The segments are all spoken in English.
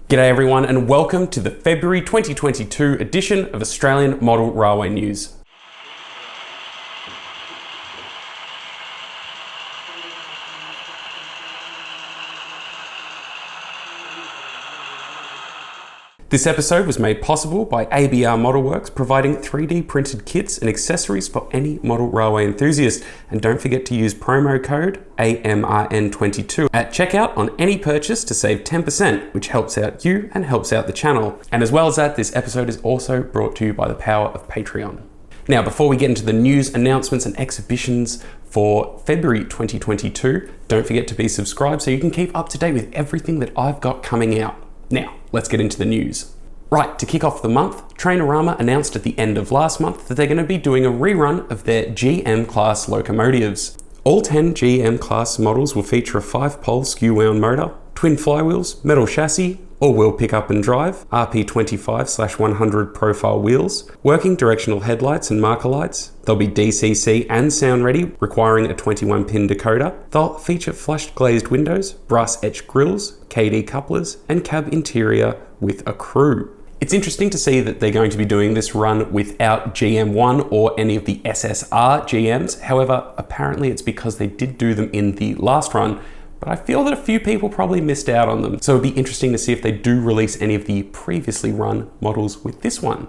G'day everyone and welcome to the February 2022 edition of Australian Model Railway News. This episode was made possible by ABR Modelworks, providing 3D printed kits and accessories for any model railway enthusiast. And don't forget to use promo code AMRN22 at checkout on any purchase to save 10%, which helps out you and helps out the channel. And as well as that, this episode is also brought to you by the power of Patreon. Now, before we get into the news, announcements and exhibitions for February 2022, don't forget to be subscribed so you can keep up to date with everything that I've got coming out. Now, let's get into the news. Right, to kick off the month, TrainORama announced at the end of last month that they're going to be doing a rerun of their GM class locomotives. All 10 GM class models will feature a 5-pole skew-wound motor, twin flywheels, metal chassis, all-wheel pick-up and drive, RP25/100 profile wheels, working directional headlights and marker lights. They'll be DCC and sound ready, requiring a 21-pin decoder. They'll feature flushed glazed windows, brass etched grills, KD couplers, and cab interior with a crew. It's interesting to see that they're going to be doing this run without GM1 or any of the SSR GMs. However, apparently it's because they did do them in the last run, but I feel that a few people probably missed out on them. So it'd be interesting to see if they do release any of the previously run models with this one.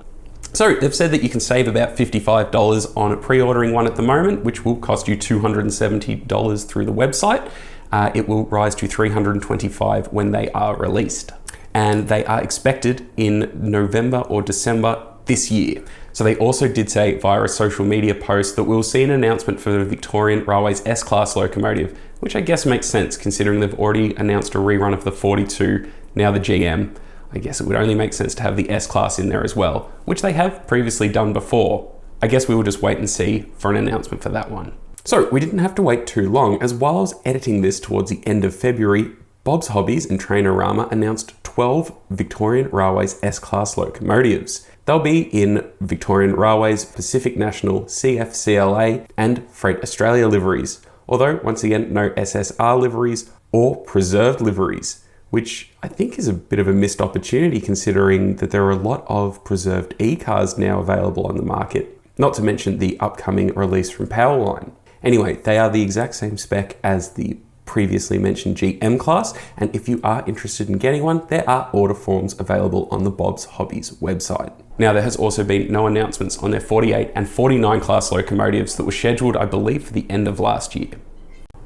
So they've said that you can save about $55 on pre-ordering one at the moment, which will cost you $270 through the website. It will rise to $325 when they are released. And they are expected in November or December this year. So they also did say via a social media post that we'll see an announcement for the Victorian Railways S-Class locomotive, which I guess makes sense considering they've already announced a rerun of the 42, now the GM. I guess it would only make sense to have the S-Class in there as well, which they have previously done before. I guess we will just wait and see for an announcement for that one. So we didn't have to wait too long, as while I was editing this towards the end of February, Bob's Hobbies and TrainORama announced 12 Victorian Railways S-Class locomotives. They'll be in Victorian Railways, Pacific National, CFCLA and Freight Australia liveries. Although, once again, no SSR liveries or preserved liveries, which I think is a bit of a missed opportunity considering that there are a lot of preserved E-cars now available on the market, not to mention the upcoming release from Powerline. Anyway, they are the exact same spec as the previously mentioned GM class, and if you are interested in getting one, there are order forms available on the Bob's Hobbies website. Now, there has also been no announcements on their 48 and 49 class locomotives that were scheduled, I believe, for the end of last year.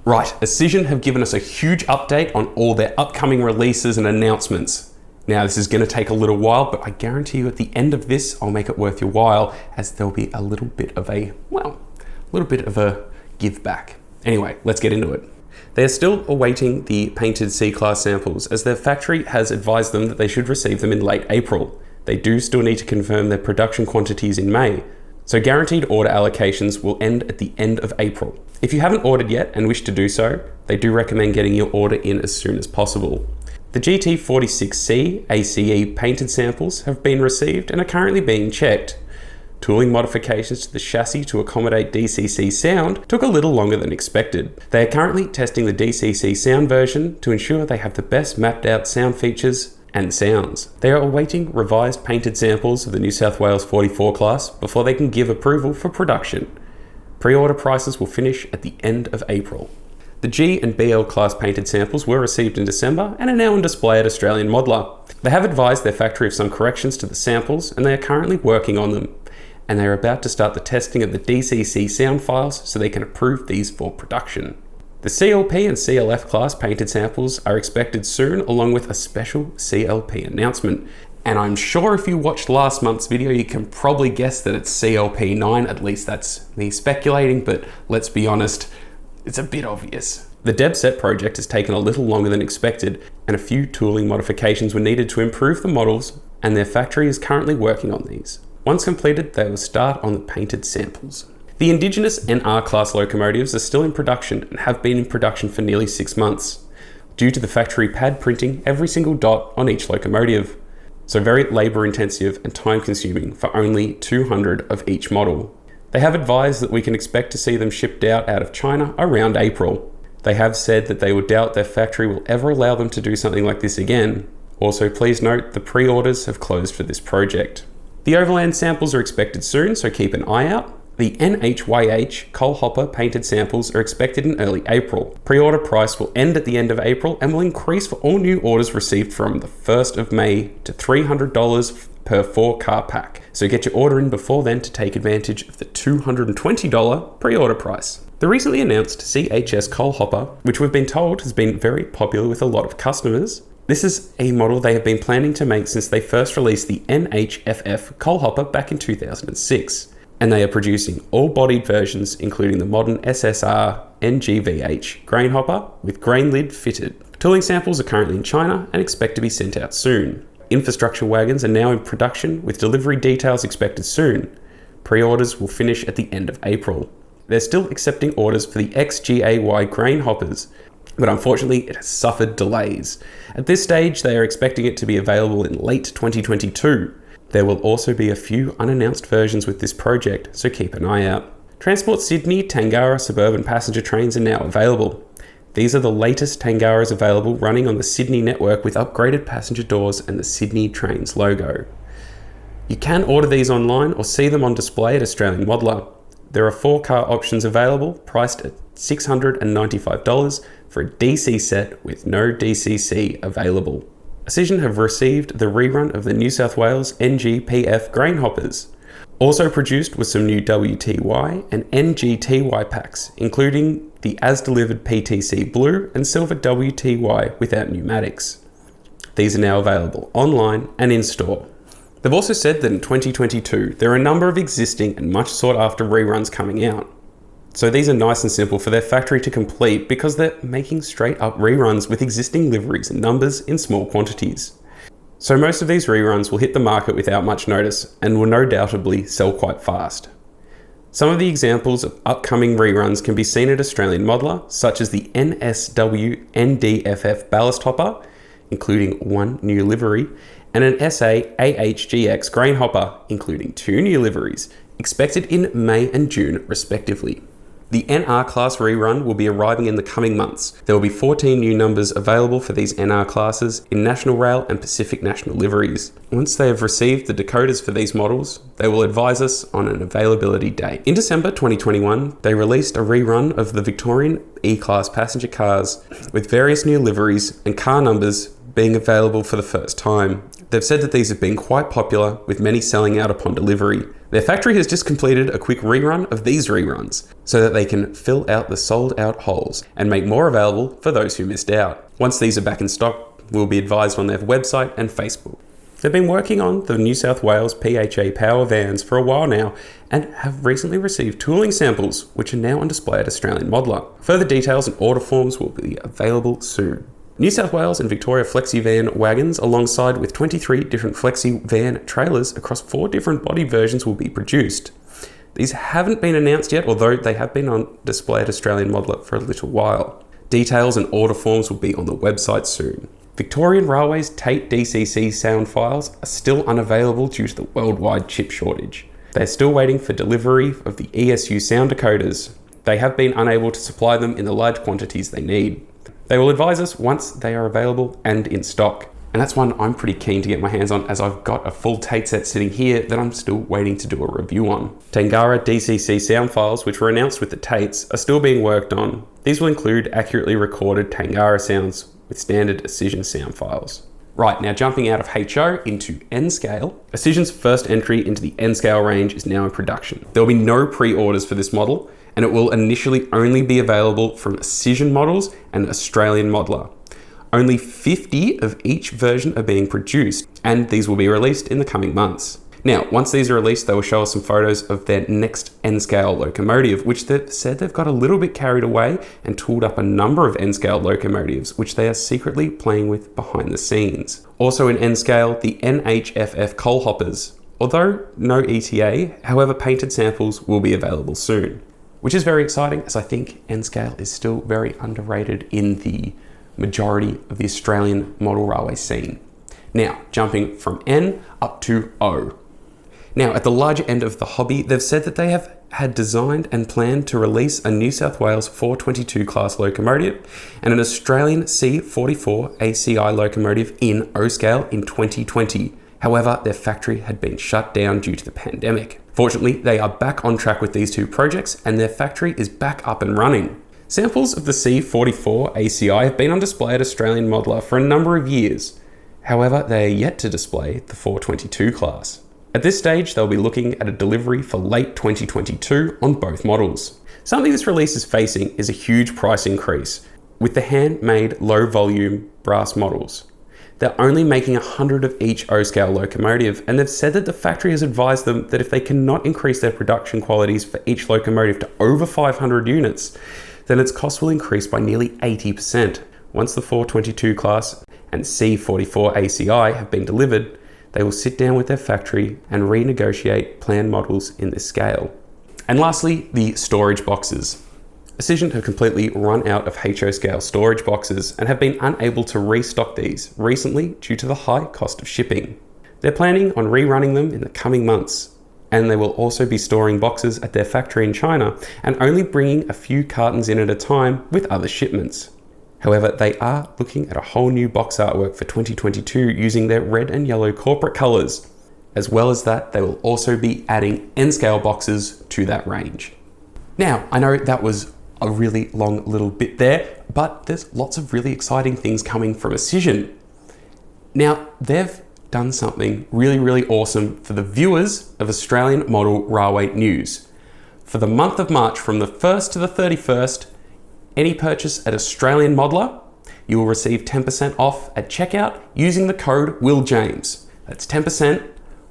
Right, AUSCISION have given us a huge update on all their upcoming releases and announcements. Now, this is going to take a little while, but I guarantee you at the end of this, I'll make it worth your while, as there'll be a little bit of a give back. Anyway, let's get into it. They are still awaiting the painted C-Class samples, as their factory has advised them that they should receive them in late April. They do still need to confirm their production quantities in May, so guaranteed order allocations will end at the end of April. If you haven't ordered yet and wish to do so, they do recommend getting your order in as soon as possible. The GT46C ACE painted samples have been received and are currently being checked. Tooling modifications to the chassis to accommodate DCC sound took a little longer than expected. They are currently testing the DCC sound version to ensure they have the best mapped out sound features and sounds. They are awaiting revised painted samples of the New South Wales 44 class before they can give approval for production. Pre-order prices will finish at the end of April. The G and BL class painted samples were received in December and are now on display at Australian Modeler. They have advised their factory of some corrections to the samples and they are currently working on them. And they are about to start the testing of the DCC sound files so they can approve these for production. The CLP and CLF class painted samples are expected soon, along with a special CLP announcement. And I'm sure if you watched last month's video, you can probably guess that it's CLP9, at least that's me speculating, but let's be honest, it's a bit obvious. The Deb Set project has taken a little longer than expected, and a few tooling modifications were needed to improve the models, and their factory is currently working on these. Once completed, they will start on the painted samples. The Indigenous NR class locomotives are still in production and have been in production for nearly 6 months, due to the factory pad printing every single dot on each locomotive. So very labour intensive and time consuming for only 200 of each model. They have advised that we can expect to see them shipped out of China around April. They have said that they would doubt their factory will ever allow them to do something like this again, Also, please note the pre-orders have closed for this project. The overland samples are expected soon, so keep an eye out. The NHYH coal hopper painted samples are expected in early April. Pre-order price will end at the end of April and will increase for all new orders received from the 1st of May to $300 per 4-car pack. So get your order in before then to take advantage of the $220 pre-order price. The recently announced CHS coal hopper, which we've been told has been very popular with a lot of customers. This is a model they have been planning to make since they first released the NHFF coal hopper back in 2006. And they are producing all-bodied versions, including the modern SSR NGVH grain hopper with grain lid fitted. Tooling samples are currently in China and expect to be sent out soon. Infrastructure wagons are now in production with delivery details expected soon. Pre-orders will finish at the end of April. They're still accepting orders for the XGAY grain hoppers, but unfortunately it has suffered delays. At this stage, they are expecting it to be available in late 2022. There will also be a few unannounced versions with this project, so keep an eye out. Transport Sydney Tangara suburban passenger trains are now available. These are the latest Tangaras available, running on the Sydney network with upgraded passenger doors and the Sydney Trains logo. You can order these online or see them on display at Australian Modeler. There are 4-car options available, priced at $695 for a DC set with no DCC available. AUSCISION have received the rerun of the New South Wales NGPF grain hoppers. Also produced was some new WTY and NGTY packs, including the as-delivered PTC Blue and Silver WTY without pneumatics. These are now available online and in store. They've also said that in 2022, there are a number of existing and much sought after reruns coming out. So these are nice and simple for their factory to complete because they're making straight up reruns with existing liveries and numbers in small quantities. So most of these reruns will hit the market without much notice and will no doubtably sell quite fast. Some of the examples of upcoming reruns can be seen at Australian Modeler, such as the NSW NDFF ballast hopper, including 1 new livery, and an SA AHGX grain hopper, including 2 new liveries, expected in May and June respectively. The NR class rerun will be arriving in the coming months. There will be 14 new numbers available for these NR classes in National Rail and Pacific National liveries. Once they have received the decoders for these models, they will advise us on an availability date. In December 2021, they released a rerun of the Victorian E-Class passenger cars with various new liveries and car numbers being available for the first time. They've said that these have been quite popular, with many selling out upon delivery. Their factory has just completed a quick rerun of these reruns, so that they can fill out the sold out holes and make more available for those who missed out. Once these are back in stock, we'll be advised on their website and Facebook. They've been working on the New South Wales PHA power vans for a while now and have recently received tooling samples, which are now on display at Australian Modeler. Further details and order forms will be available soon. New South Wales and Victoria Flexi Van wagons, alongside with 23 different Flexi Van trailers across 4 different body versions, will be produced. These haven't been announced yet, although they have been on display at Australian Modeler for a little while. Details and order forms will be on the website soon. Victorian Railways Tate DCC sound files are still unavailable due to the worldwide chip shortage. They're still waiting for delivery of the ESU sound decoders. They have been unable to supply them in the large quantities they need. They will advise us once they are available and in stock. And that's one I'm pretty keen to get my hands on, as I've got a full Tate set sitting here that I'm still waiting to do a review on. Tangara DCC sound files, which were announced with the Tates, are still being worked on. These will include accurately recorded Tangara sounds with standard AUSCISION sound files. Right, now jumping out of HO into N-Scale, AUSCISION's first entry into the N-Scale range is now in production. There will be no pre-orders for this model, and it will initially only be available from AUSCISION models and Australian Modeler. Only 50 of each version are being produced, and these will be released in the coming months. Now, once these are released, they will show us some photos of their next N-Scale locomotive, which they've said they've got a little bit carried away and tooled up a number of N-Scale locomotives, which they are secretly playing with behind the scenes. Also in N-Scale, the NHFF coal hoppers. Although no ETA, however, painted samples will be available soon, which is very exciting, as I think N-Scale is still very underrated in the majority of the Australian model railway scene. Now, jumping from N up to O. Now, at the larger end of the hobby, they've said that they have had designed and planned to release a New South Wales 422 class locomotive and an Australian C44 ACI locomotive in O-scale in 2020. However, their factory had been shut down due to the pandemic. Fortunately, they are back on track with these two projects and their factory is back up and running. Samples of the C44 ACI have been on display at Australian Modeler for a number of years. However, they are yet to display the 422 class. At this stage, they'll be looking at a delivery for late 2022 on both models. Something this release is facing is a huge price increase with the handmade low volume brass models. They're only making 100 of each O-scale locomotive, and they've said that the factory has advised them that if they cannot increase their production qualities for each locomotive to over 500 units, then its cost will increase by nearly 80%. Once the 422 class and C44 ACI have been delivered, they will sit down with their factory and renegotiate planned models in this scale. And lastly, the storage boxes. AUSCISION have completely run out of HO scale storage boxes and have been unable to restock these recently due to the high cost of shipping. They're planning on rerunning them in the coming months, and they will also be storing boxes at their factory in China and only bringing a few cartons in at a time with other shipments. However, they are looking at a whole new box artwork for 2022 using their red and yellow corporate colours. As well as that, they will also be adding N-scale boxes to that range. Now, I know that was a really long little bit there, but there's lots of really exciting things coming from AUSCISION. Now, they've done something really, really awesome for the viewers of Australian Model Railway News. For the month of March, from the 1st to the 31st, any purchase at Australian Modeler, you will receive 10% off at checkout using the code WILLJAMES. That's 10%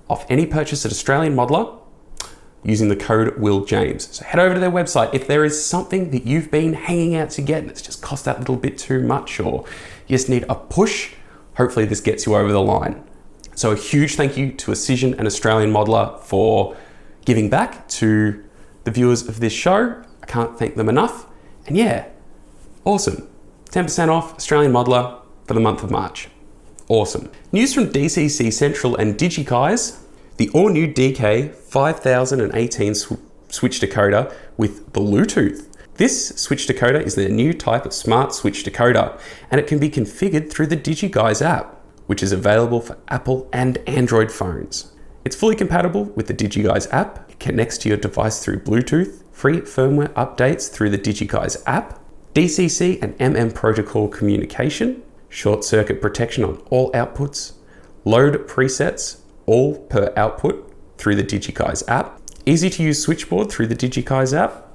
off any purchase at Australian Modeler using the code WILLJAMES. So head over to their website. If there is something that you've been hanging out to get and it's just cost that little bit too much, or you just need a push, hopefully this gets you over the line. So a huge thank you to AUSCISION and Australian Modeler for giving back to the viewers of this show. I can't thank them enough. And yeah, awesome. 10% off Australian Modeler for the month of March. Awesome. News from DCC Central and DigiKai's. The all-new DK 5018 switch decoder with Bluetooth. This switch decoder is their new type of smart switch decoder, and it can be configured through the DigiKai's app, which is available for Apple and Android phones. It's fully compatible with the DigiKai's app. It connects to your device through Bluetooth, free firmware updates through the DigiKai's app, DCC and MM protocol communication, short circuit protection on all outputs, load presets, all per output through the DigiKai's app, easy to use switchboard through the DigiKai's app,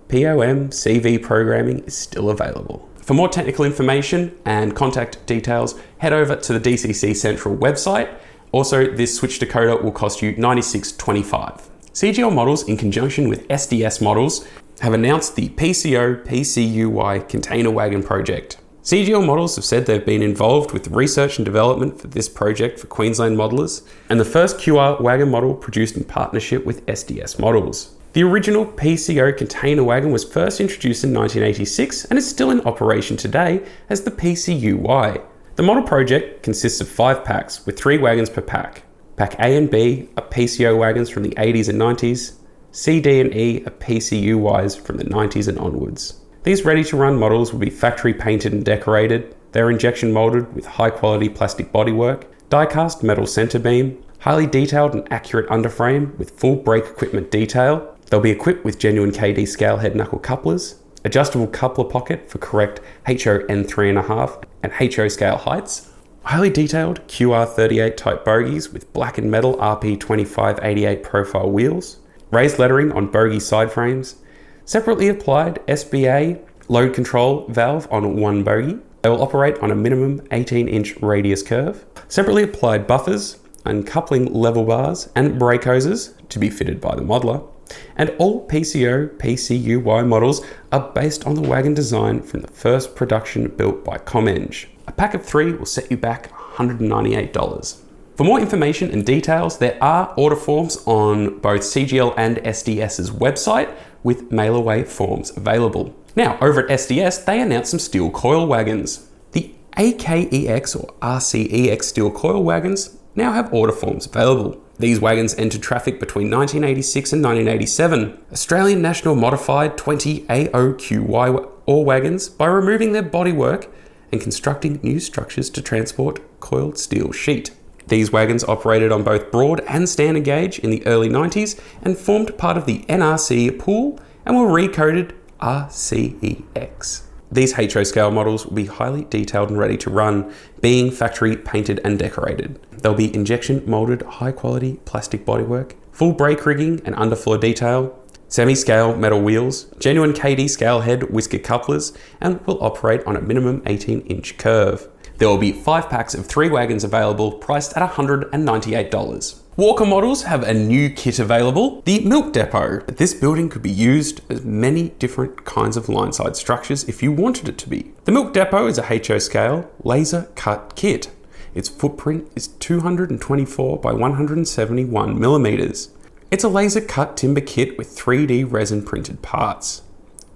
POM CV programming is still available. For more technical information and contact details, head over to the DCC Central website. Also, this switch decoder will cost you $96.25. CGL Models, in conjunction with SDS Models, have announced the PCO-PCUY container wagon project. CGL Models have said they've been involved with the research and development for this project for Queensland modelers, and the first QR wagon model produced in partnership with SDS Models. The original PCO container wagon was first introduced in 1986 and is still in operation today as the PCUY. The model project consists of 5 packs with 3 wagons per pack. Pack A and B are PCO wagons from the 80s and 90s. C, D and E are PCUYs from the 90s and onwards. These ready-to-run models will be factory painted and decorated. They're injection molded with high-quality plastic bodywork, die-cast metal center beam, highly detailed and accurate underframe with full brake equipment detail. They'll be equipped with genuine KD scale head knuckle couplers, adjustable coupler pocket for correct HO N3.5 and HO scale heights, highly detailed QR38 type bogies with black and metal RP2588 profile wheels, raised lettering on bogie side frames, separately applied SBA load control valve on one bogie. They will operate on a minimum 18-inch radius curve, separately applied buffers and coupling level bars and brake hoses to be fitted by the modeler. And all PCO-PCUY models are based on the wagon design from the first production built by ComEng. A pack of 3 will set you back $198. For more information and details, there are order forms on both CGL and SDS's website with mail-away forms available. Now, over at SDS, they announced some steel coil wagons. The AKEX or RCEX steel coil wagons now have order forms available. These wagons entered traffic between 1986 and 1987. Australian National modified 20 AOQY ore wagons by removing their bodywork and constructing new structures to transport coiled steel sheet. These wagons operated on both broad and standard gauge in the early 90s and formed part of the NRC pool and were recoded RCEX. These HO scale models will be highly detailed and ready to run, being factory painted and decorated. There'll be injection molded high quality plastic bodywork, full brake rigging and underfloor detail, semi-scale metal wheels, genuine KD scale head whisker couplers, and will operate on a minimum 18-inch curve. There will be 5 packs of 3 wagons available, priced at $198. Walker models have a new kit available, the Milk Depot. This building could be used as many different kinds of line-side structures if you wanted it to be. The Milk Depot is a HO scale laser cut kit. Its footprint is 224 by 171 millimeters. It's a laser cut timber kit with 3D resin printed parts.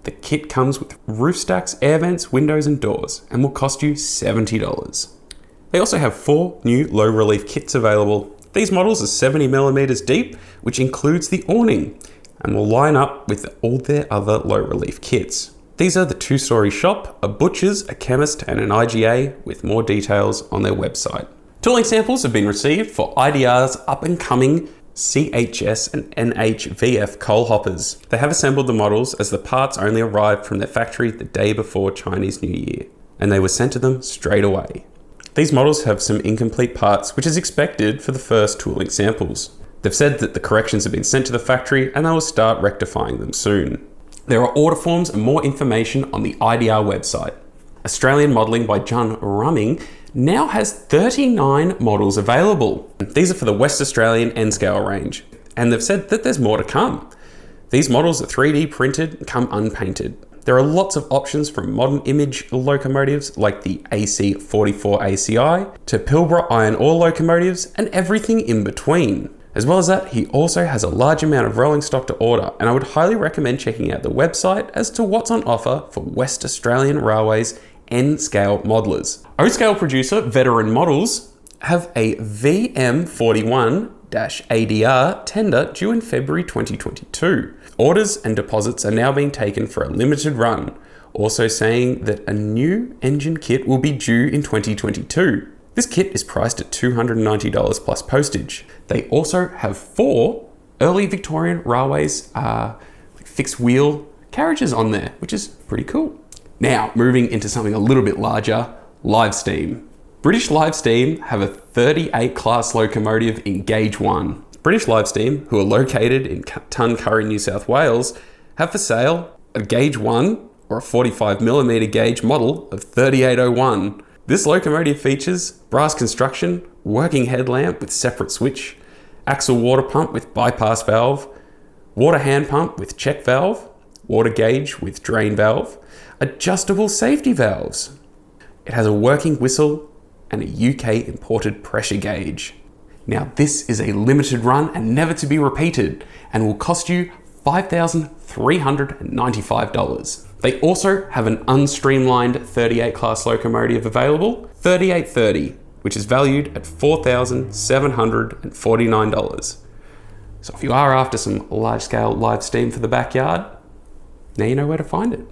The kit comes with roof stacks, air vents, windows and doors and will cost you $70. They also have 4 new low relief kits available. These models are 70 millimeters deep, which includes the awning, and will line up with all their other low relief kits. These are the 2-story shop, a butcher's, a chemist, and an IGA, with more details on their website. Tooling samples have been received for IDR's up-and-coming CHS and NHVF coal hoppers. They have assembled the models as the parts only arrived from their factory the day before Chinese New Year, and they were sent to them straight away. These models have some incomplete parts, which is expected for the first tooling samples. They've said that the corrections have been sent to the factory and they will start rectifying them soon. There are order forms and more information on the IDR website. Australian Modelling by John Rumming now has 39 models available. These are for the West Australian N-scale range, and they've said that there's more to come. These models are 3D printed and come unpainted. There are lots of options from modern image locomotives like the AC44 ACI to Pilbara iron ore locomotives and everything in between. As well as that, he also has a large amount of rolling stock to order, and I would highly recommend checking out the website as to what's on offer for West Australian Railways N-scale modelers. O-scale producer Veteran Models have a VM41-ADR tender due in February 2022. Orders and deposits are now being taken for a limited run, also saying that a new engine kit will be due in 2022. This kit is priced at $290 plus postage. They also have 4 early Victorian Railways fixed wheel carriages on there, which is pretty cool. Now, moving into something a little bit larger, Live Steam. British Live Steam have a 38 class locomotive in Gauge 1. British Live Steam, who are located in Tuncurry, New South Wales, have for sale a Gauge 1 or a 45mm gauge model of 3801. This locomotive features brass construction, working headlamp with separate switch, axle water pump with bypass valve, water hand pump with check valve, water gauge with drain valve, adjustable safety valves. It has a working whistle and a UK imported pressure gauge. Now, this is a limited run and never to be repeated, and will cost you $5,395. They also have an unstreamlined 38 class locomotive available, 3830, which is valued at $4,749. So if you are after some large scale live steam for the backyard, now you know where to find it.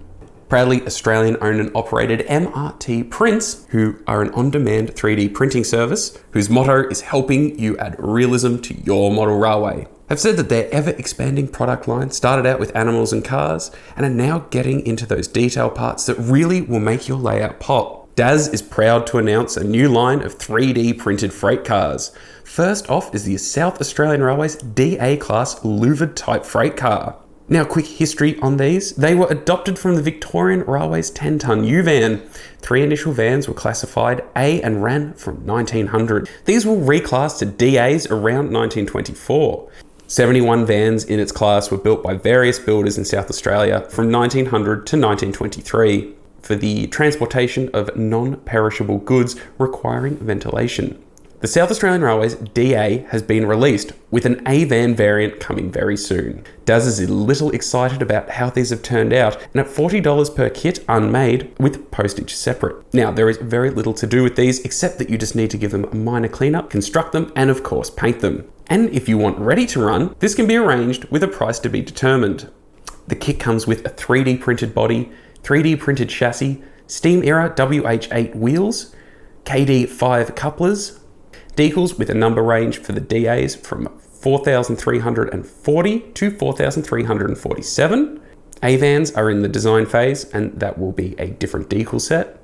Proudly Australian owned and operated MRT Prints, who are an on-demand 3D printing service whose motto is helping you add realism to your model railway, have said that their ever-expanding product line started out with animals and cars and are now getting into those detail parts that really will make your layout pop. DAS is proud to announce a new line of 3D printed freight cars. First off is the South Australian Railways DA class louvered type freight car. Now, quick history on these. They were adopted from the Victorian Railways 10-tonne U-van. 3 initial vans were classified A and ran from 1900. These were reclassed to DAs around 1924. 71 vans in its class were built by various builders in South Australia from 1900 to 1923 for the transportation of non-perishable goods requiring ventilation. The South Australian Railways DA has been released, with an A-van variant coming very soon. Daz is a little excited about how these have turned out, and at $40 per kit unmade, with postage separate. Now, there is very little to do with these, except that you just need to give them a minor cleanup, construct them, and of course paint them. And if you want ready to run, this can be arranged with a price to be determined. The kit comes with a 3D printed body, 3D printed chassis, Steam Era WH8 wheels, KD5 couplers, decals with a number range for the DAs from 4,340 to 4,347. A-vans are in the design phase, and that will be a different decal set.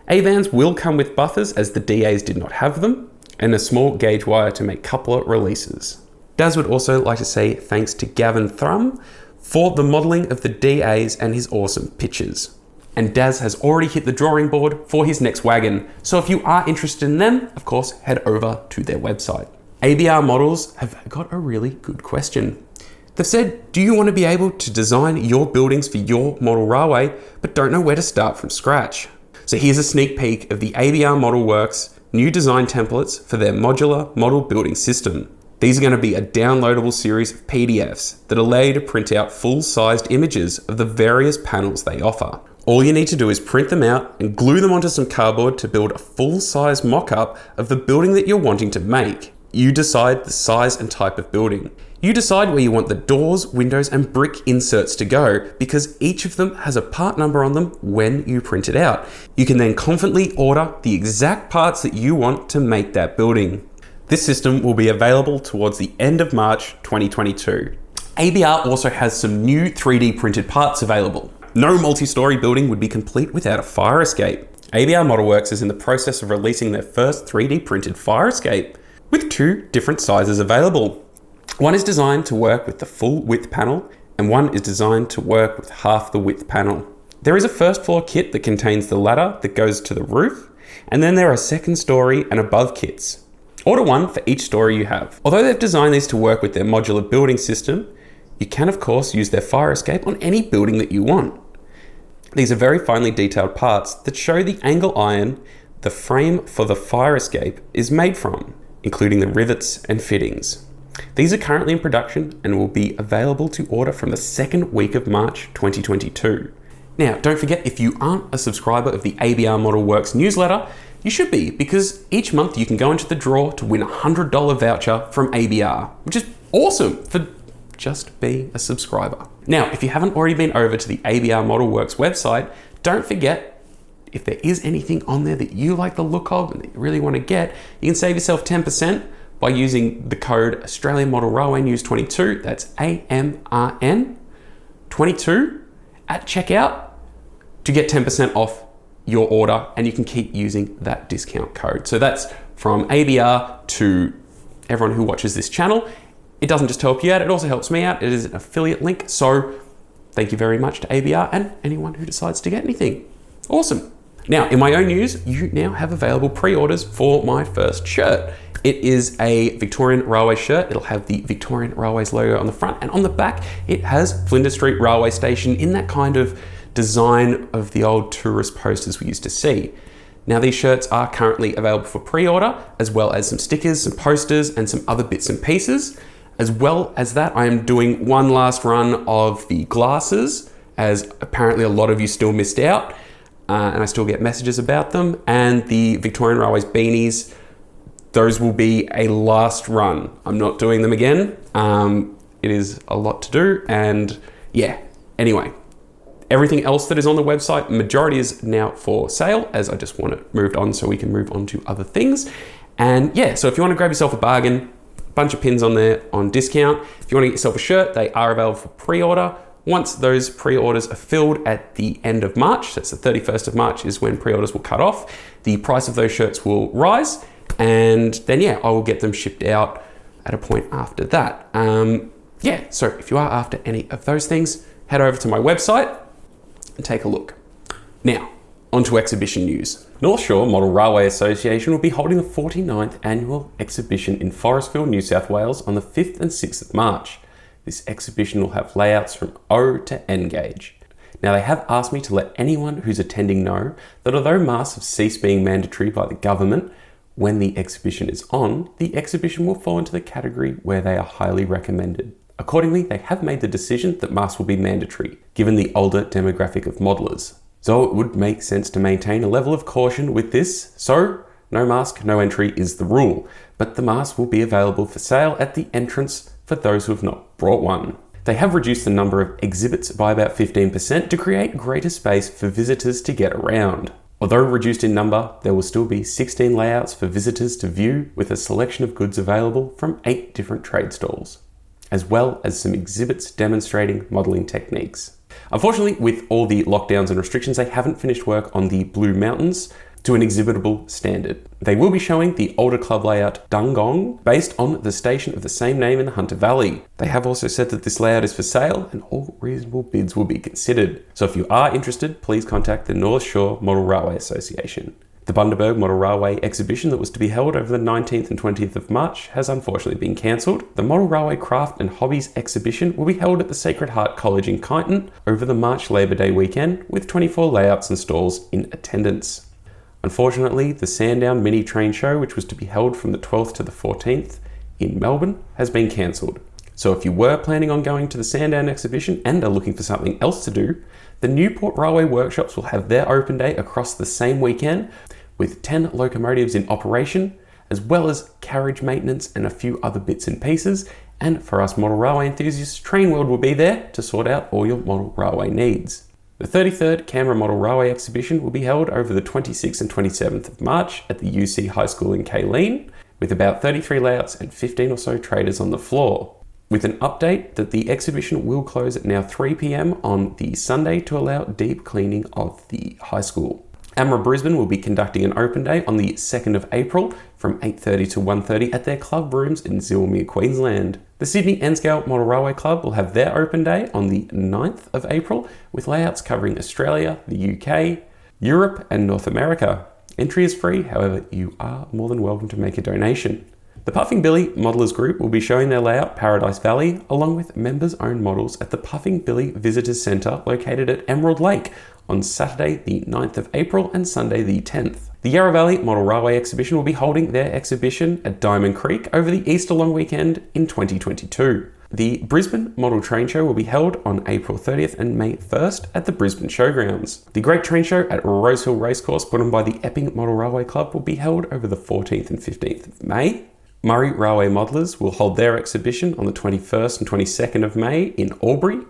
A-vans will come with buffers as the DAs did not have them, and a small gauge wire to make coupler releases. Daz would also like to say thanks to Gavin Thrum for the modelling of the DAs and his awesome pictures. And Daz has already hit the drawing board for his next wagon, so if you are interested in them, of course, head over to their website. ABR Models have got a really good question. They've said, do you want to be able to design your buildings for your model railway, but don't know where to start from scratch? So here's a sneak peek of the ABR Model Works new design templates for their modular model building system. These are going to be a downloadable series of PDFs that allow you to print out full-sized images of the various panels they offer. All you need to do is print them out and glue them onto some cardboard to build a full-size mock-up of the building that you're wanting to make. You decide the size and type of building. You decide where you want the doors, windows, and brick inserts to go, because each of them has a part number on them when you print it out. You can then confidently order the exact parts that you want to make that building. This system will be available towards the end of March 2022. ABR also has some new 3D printed parts available. No multi-story building would be complete without a fire escape. ABR Model Works is in the process of releasing their first 3D printed fire escape, with 2 different sizes available. One is designed to work with the full width panel, and one is designed to work with half the width panel. There is a first floor kit that contains the ladder that goes to the roof, and then there are second story and above kits. Order one for each story you have. Although they've designed these to work with their modular building system, you can of course use their fire escape on any building that you want. These are very finely detailed parts that show the angle iron the frame for the fire escape is made from, including the rivets and fittings. These are currently in production and will be available to order from the second week of March 2022. Now, don't forget, if you aren't a subscriber of the ABR Model Works newsletter, you should be, because each month you can go into the draw to win a $100 voucher from ABR, which is awesome for just being a subscriber. Now, if you haven't already been over to the ABR Model Works website, don't forget, if there is anything on there that you like the look of and that you really want to get, you can save yourself 10% by using the code Australian Model Railway News 22, that's AMRN 22 at checkout to get 10% off your order, and you can keep using that discount code. So that's from ABR to everyone who watches this channel. It doesn't just help you out, it also helps me out. It is an affiliate link, so thank you very much to ABR and anyone who decides to get anything. Awesome. Now, in my own news, you now have available pre-orders for my first shirt. It is a Victorian Railway shirt. It'll have the Victorian Railways logo on the front, and on the back, it has Flinders Street Railway Station in that kind of design of the old tourist posters we used to see. Now, these shirts are currently available for pre-order, as well as some stickers, some posters, and some other bits and pieces. As well as that, I am doing one last run of the glasses, as apparently a lot of you still missed out, and I still get messages about them, and the Victorian Railways beanies. Those will be a last run. I'm not doing them again. It is a lot to do, and yeah, anyway. Everything else that is on the website, majority is now for sale, as I just want it moved on so we can move on to other things. And yeah, so if you want to grab yourself a bargain, bunch of pins on there on discount. If you want to get yourself a shirt, they are available for pre-order. Once those pre-orders are filled at the end of March, that's the 31st of March is when pre-orders will cut off, the price of those shirts will rise, and then yeah, I will get them shipped out at a point after that. Yeah, so if you are after any of those things, head over to my website and take a look. Now, onto exhibition news. North Shore Model Railway Association will be holding the 49th annual exhibition in Forestville, New South Wales on the 5th and 6th of March. This exhibition will have layouts from O to N gauge. Now, they have asked me to let anyone who's attending know that although masks have ceased being mandatory by the government, when the exhibition is on, the exhibition will fall into the category where they are highly recommended. Accordingly, they have made the decision that masks will be mandatory, given the older demographic of modelers. So it would make sense to maintain a level of caution with this, so No mask, no entry is the rule, but the mask will be available for sale at the entrance for those who have not brought one. They have reduced the number of exhibits by about 15% to create greater space for visitors to get around. Although reduced in number, there will still be 16 layouts for visitors to view with a selection of goods available from 8 different trade stalls, as well as some exhibits demonstrating modelling techniques. Unfortunately, with all the lockdowns and restrictions, they haven't finished work on the Blue Mountains to an exhibitable standard. They will be showing the older club layout Dungong, based on the station of the same name in the Hunter Valley. They have also said that this layout is for sale and all reasonable bids will be considered. So if you are interested, please contact the North Shore Model Railway Association. The Bundaberg Model Railway exhibition that was to be held over the 19th and 20th of March has unfortunately been cancelled. The Model Railway Craft and Hobbies exhibition will be held at the Sacred Heart College in Kyneton over the March Labour Day weekend, with 24 layouts and stalls in attendance. Unfortunately, the Sandown Mini Train Show, which was to be held from the 12th to the 14th in Melbourne, has been cancelled. So if you were planning on going to the Sandown exhibition and are looking for something else to do, the Newport Railway Workshops will have their open day across the same weekend with 10 locomotives in operation, as well as carriage maintenance and a few other bits and pieces. And for us model railway enthusiasts, Train World will be there to sort out all your model railway needs. The 33rd Canberra Model Railway Exhibition will be held over the 26th and 27th of March at the UC High School in Kaleen, with about 33 layouts and 15 or so traders on the floor. With an update that the exhibition will close at now 3 p.m. on the Sunday to allow deep cleaning of the high school. AMRA Brisbane will be conducting an open day on the 2nd of April from 8:30 to 1:30 at their club rooms in Zillmere, Queensland. The Sydney Enscale Model Railway Club will have their open day on the 9th of April with layouts covering Australia, the UK, Europe and North America. Entry is free, however you are more than welcome to make a donation. The Puffing Billy Modelers Group will be showing their layout Paradise Valley along with members-owned models at the Puffing Billy Visitors Centre located at Emerald Lake on Saturday the 9th of April and Sunday the 10th. The Yarra Valley Model Railway Exhibition will be holding their exhibition at Diamond Creek over the Easter long weekend in 2022. The Brisbane Model Train Show will be held on April 30th and May 1st at the Brisbane Showgrounds. The Great Train Show at Rosehill Racecourse, put on by the Epping Model Railway Club, will be held over the 14th and 15th of May. Murray Railway Modelers will hold their exhibition on the 21st and 22nd of May in Albury.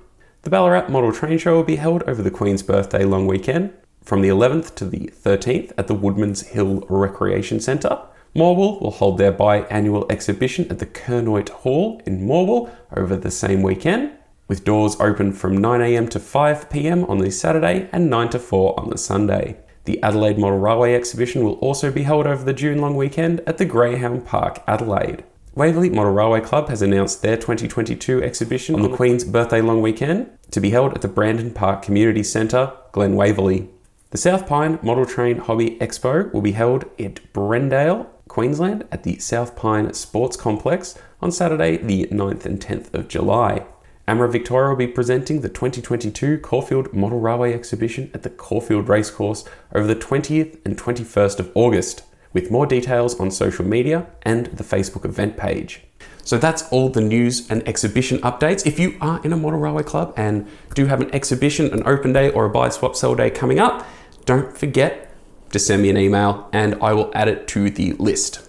The Ballarat Model Train Show will be held over the Queen's Birthday long weekend from the 11th to the 13th at the Woodman's Hill Recreation Centre. Morwell will hold their biannual exhibition at the Kernoit Hall in Morwell over the same weekend, with doors open from 9 a.m. to 5 p.m. on the Saturday and 9 to 4 on the Sunday. The Adelaide Model Railway Exhibition will also be held over the June long weekend at the Greyhound Park, Adelaide. Waverley Model Railway Club has announced their 2022 exhibition on the Queen's Birthday long weekend to be held at the Brandon Park Community Centre, Glen Waverley. The South Pine Model Train Hobby Expo will be held at Brendale, Queensland at the South Pine Sports Complex on Saturday the 9th and 10th of July. AMRA Victoria will be presenting the 2022 Caulfield Model Railway Exhibition at the Caulfield Racecourse over the 20th and 21st of August, with more details on social media and the Facebook event page. So that's all the news and exhibition updates. If you are in a model railway club and do have an exhibition, an open day or a buy, swap, sell day coming up, don't forget to send me an email and I will add it to the list.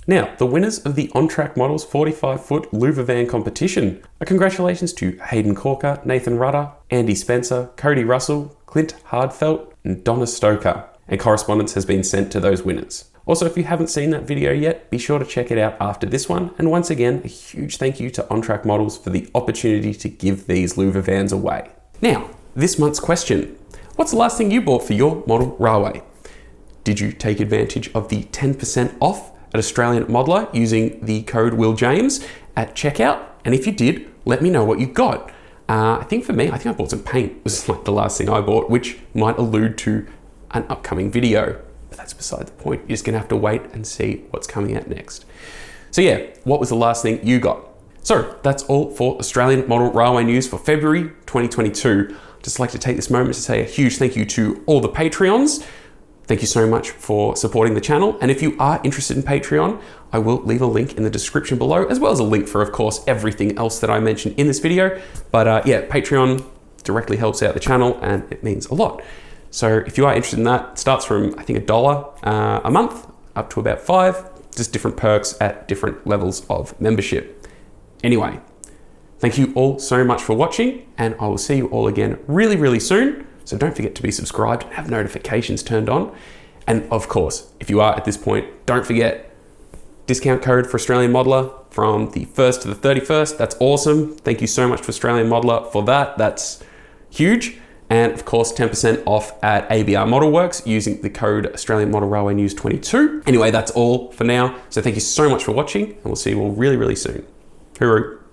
Now, the winners of the On-Track Models 45-foot louver van competition. A congratulations to Hayden Corker, Nathan Rudder, Andy Spencer, Cody Russell, Clint Hardfelt, and Donna Stoker. And correspondence has been sent to those winners. Also, if you haven't seen that video yet, be sure to check it out after this one. And once again, a huge thank you to On-Track Models for the opportunity to give these louver vans away. Now, this month's question. What's the last thing you bought for your model railway? Did you take advantage of the 10% off at Australian Modeler using the code WillJames at checkout? And if you did, let me know what you got. I think I bought some paint. It was like the last thing I bought, which might allude to an upcoming video. But that's beside the point. You're just gonna have to wait and see what's coming out next. So yeah, what was the last thing you got? So that's all for Australian Model Railway News for February 2022. I'd just like to take this moment to say a huge thank you to all the Patreons. Thank you so much for supporting the channel. And if you are interested in Patreon, I will leave a link in the description below, as well as a link for, of course, everything else that I mentioned in this video. But yeah, Patreon directly helps out the channel and it means a lot. So if you are interested in that, it starts from, I think, $1 a month. up to about 5, just different perks at different levels of membership. Anyway, thank you all so much for watching, and I will see you all again really, really soon. So don't forget to be subscribed and have notifications turned on. And of course, if you are at this point, don't forget discount code for Australian Modeler from the 1st to the 31st. That's awesome. Thank you so much for Australian Modeler for that. That's huge. And of course, 10% off at ABR Modelworks using the code Australian Model Railway News 22. Anyway, that's all for now. So thank you so much for watching, and we'll see you all really, really soon. Hooroo.